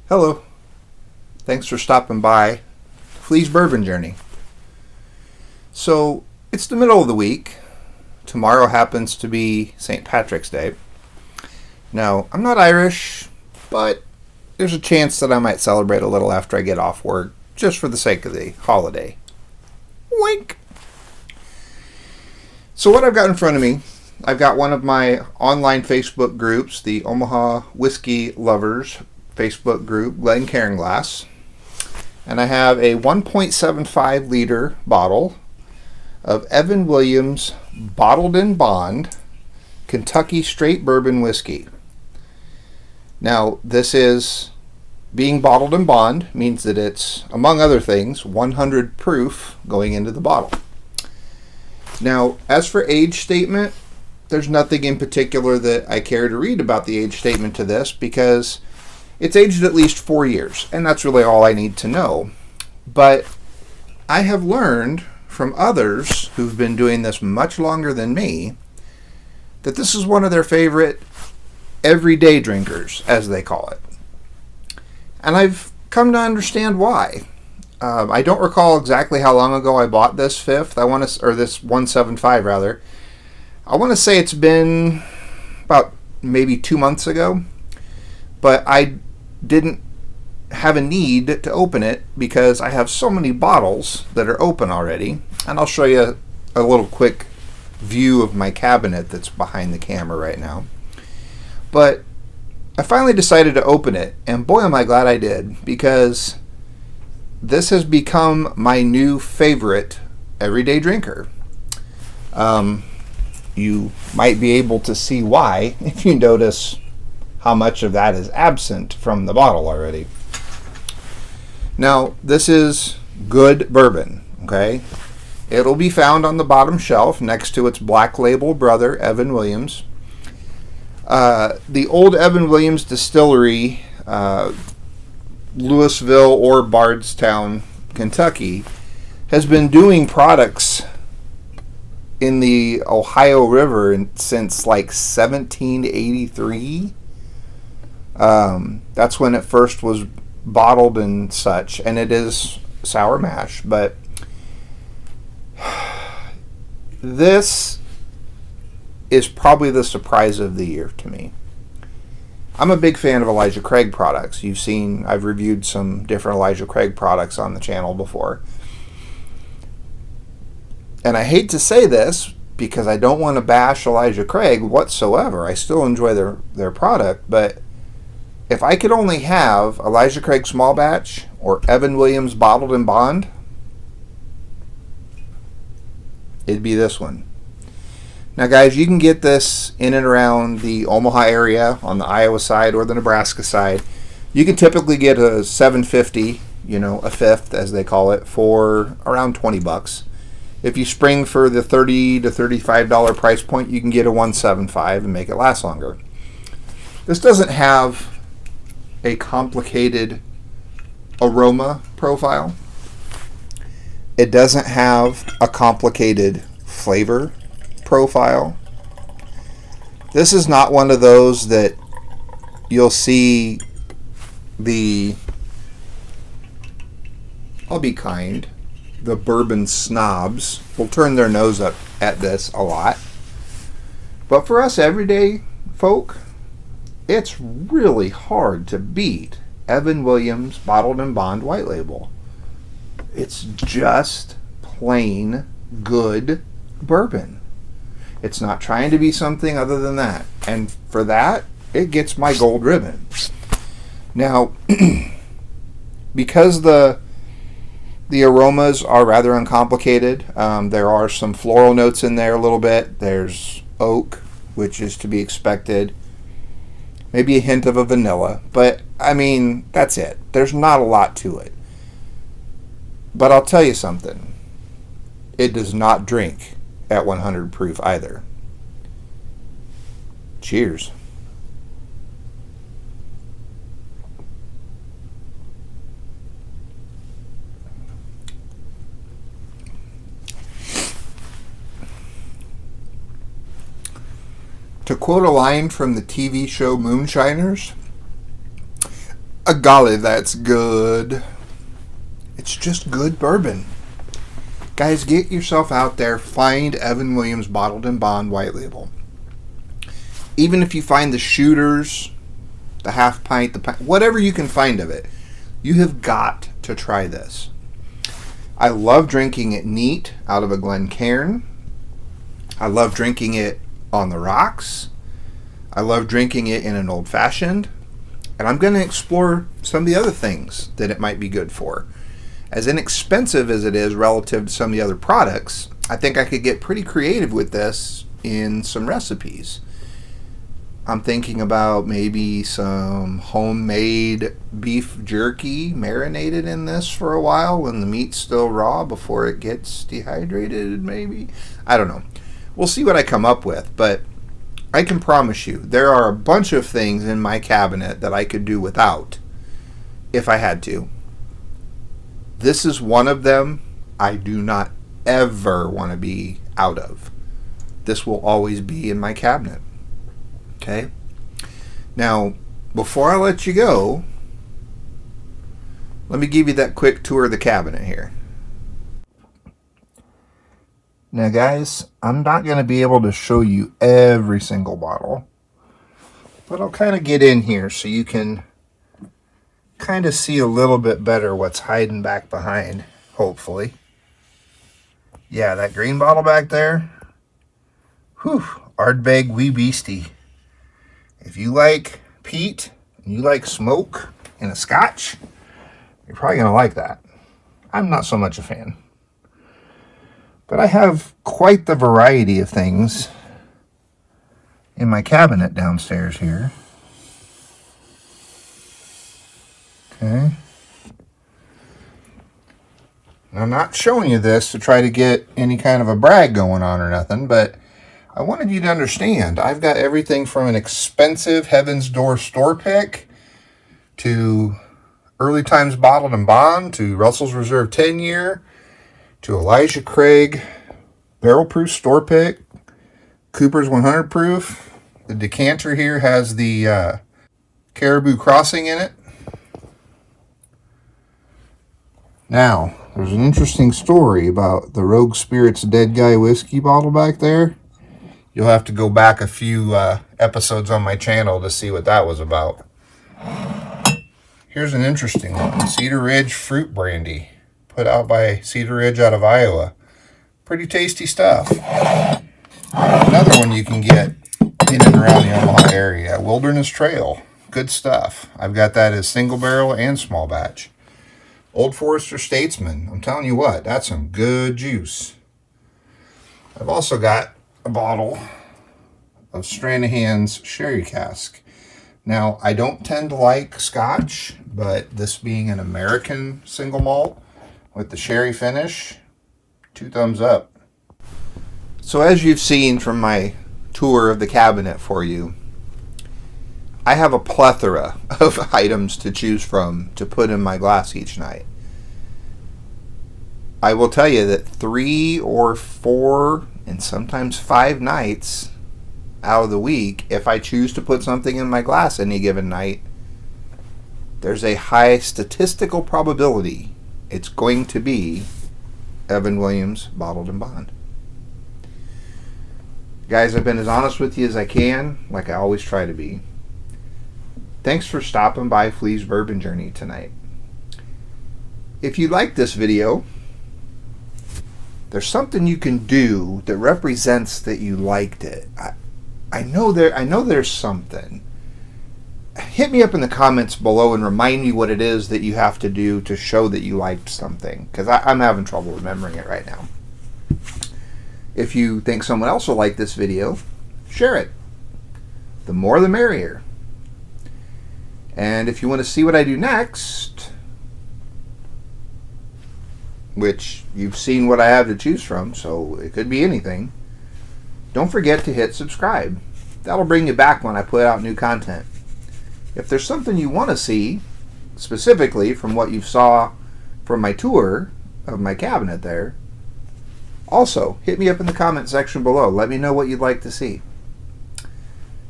Hello. Thanks for stopping by Flea's Bourbon Journey. So, it's the middle of the week. Tomorrow happens to be St. Patrick's Day. Now, I'm not Irish, but there's a chance that I might celebrate a little after I get off work, just for the sake of the holiday. Wink! So what I've got in front of me, I've got one of my online Facebook groups, the Omaha Whiskey Lovers Facebook group, Glen Cairnglass. And I have a 1.75 liter bottle of Evan Williams Bottled in Bond Kentucky Straight Bourbon Whiskey. Now, this is being bottled in bond, means that it's, among other things, 100 proof going into the bottle. Now, as for age statement, there's nothing in particular that I care to read about the age statement to this because it's aged at least 4 years, and that's really all I need to know. But I have learned from others who've been doing this much longer than me that this is one of their favorite everyday drinkers, as they call it. And I've come to understand why. I don't recall exactly how long ago I bought this fifth. Or this 175 rather. I want to say it's been about maybe 2 months ago, but I didn't have a need to open it because I have so many bottles that are open already. And I'll show you a little quick view of my cabinet that's behind the camera right now. But I finally decided to open it, and boy am I glad I did, because this has become my new favorite everyday drinker. You might be able to see why if you notice how much of that is absent from the bottle already. Now, this is good bourbon, okay? It'll be found on the bottom shelf next to its black label brother, Evan Williams. The old Evan Williams distillery, Louisville or Bardstown, Kentucky, has been doing products in the Ohio River since like 1783. That's when it first was bottled and such, and it is sour mash, but this is probably the surprise of the year to me. I'm a big fan of Elijah Craig products. You've seen, I've reviewed some different Elijah Craig products on the channel before. And I hate to say this because I don't want to bash Elijah Craig whatsoever. I still enjoy their product, but if I could only have Elijah Craig Small Batch or Evan Williams Bottled in Bond, it'd be this one. Now guys, you can get this in and around the Omaha area on the Iowa side or the Nebraska side. You can typically get a $7.50, a fifth as they call it, for around $20. If you spring for the $30 to $35 price point, you can get a 175 and make it last longer. This doesn't have a complicated aroma profile. It doesn't have a complicated flavor profile. This is not one of those that you'll see I'll be kind, the bourbon snobs will turn their nose up at this a lot. But for us everyday folk, it's really hard to beat Evan Williams Bottled in Bond White Label. It's just plain good bourbon. It's not trying to be something other than that. And for that, it gets my gold ribbon. Now, because the aromas are rather uncomplicated, there are some floral notes in there a little bit. There's oak, which is to be expected. Maybe a hint of a vanilla. But, I mean, that's it. There's not a lot to it. But I'll tell you something. It does not drink at 100 proof either. Cheers. To quote a line from the TV show Moonshiners, Golly, that's good. It's just good bourbon. Guys, get yourself out there. Find Evan Williams Bottled and Bond White Label. Even if you find the shooters, the half pint, the pint, whatever you can find of it, you have got to try this. I love drinking it neat out of a Glencairn. I love drinking it on the rocks. I love drinking it in an old fashioned. And I'm going to explore some of the other things that it might be good for. As inexpensive as it is relative to some of the other products, I think I could get pretty creative with this in some recipes. I'm thinking about maybe some homemade beef jerky marinated in this for a while when the meat's still raw before it gets dehydrated, maybe. I don't know. We'll see what I come up with, but I can promise you there are a bunch of things in my cabinet that I could do without if I had to. This is one of them I do not ever want to be out of. This will always be in my cabinet. Okay? Now, before I let you go, let me give you that quick tour of the cabinet here. Now, guys, I'm not going to be able to show you every single bottle, but I'll kind of get in here so you can kind of see a little bit better what's hiding back behind, hopefully. Yeah, that green bottle back there. Whew, Ardbeg Wee Beastie. If you like peat and you like smoke and a scotch, you're probably going to like that. I'm not so much a fan. But I have quite the variety of things in my cabinet downstairs here. Okay. Now, I'm not showing you this to try to get any kind of a brag going on or nothing, but I wanted you to understand I've got everything from an expensive Heaven's Door store pick to Early Times Bottled and Bond to Russell's Reserve 10-year to Elijah Craig barrel proof store pick, Cooper's 100 proof. The decanter here has the Caribou Crossing in it. Now, there's an interesting story about the Rogue Spirits Dead Guy whiskey bottle back there. You'll have to go back a few episodes on my channel to see what that was about. Here's an interesting one. Cedar Ridge Fruit Brandy, put out by Cedar Ridge out of Iowa. Pretty tasty stuff. Another one you can get in and around the Omaha area, Wilderness Trail. Good stuff. I've got that as single barrel and small batch. Old Forester Statesman. I'm telling you what, that's some good juice. I've also got a bottle of Stranahan's Sherry Cask. Now, I don't tend to like Scotch, but this being an American single malt with the sherry finish, 2 thumbs up. So as you've seen from my tour of the cabinet for you, I have a plethora of items to choose from to put in my glass each night. I will tell you that 3 or 4 and sometimes 5 nights out of the week, if I choose to put something in my glass any given night, there's a high statistical probability it's going to be Evan Williams Bottled and Bond. Guys, I've been as honest with you as I can, like I always try to be. Thanks for stopping by Flea's Bourbon Journey tonight. If you like this video, there's something you can do that represents that you liked it. I know there's something. Hit me up in the comments below and remind me what it is that you have to do to show that you liked something, because I'm having trouble remembering it right now. If you think someone else will like this video, share it. The more the merrier. And if you want to see what I do next, which you've seen what I have to choose from, so it could be anything, don't forget to hit subscribe. That'll bring you back when I put out new content. If there's something you want to see, specifically from what you saw from my tour of my cabinet there, also hit me up in the comment section below. Let me know what you'd like to see.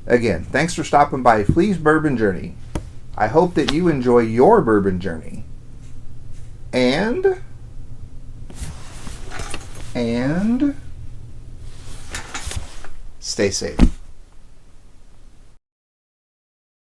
Again, thanks for stopping by Flea's Bourbon Journey. I hope that you enjoy your bourbon journey. And stay safe.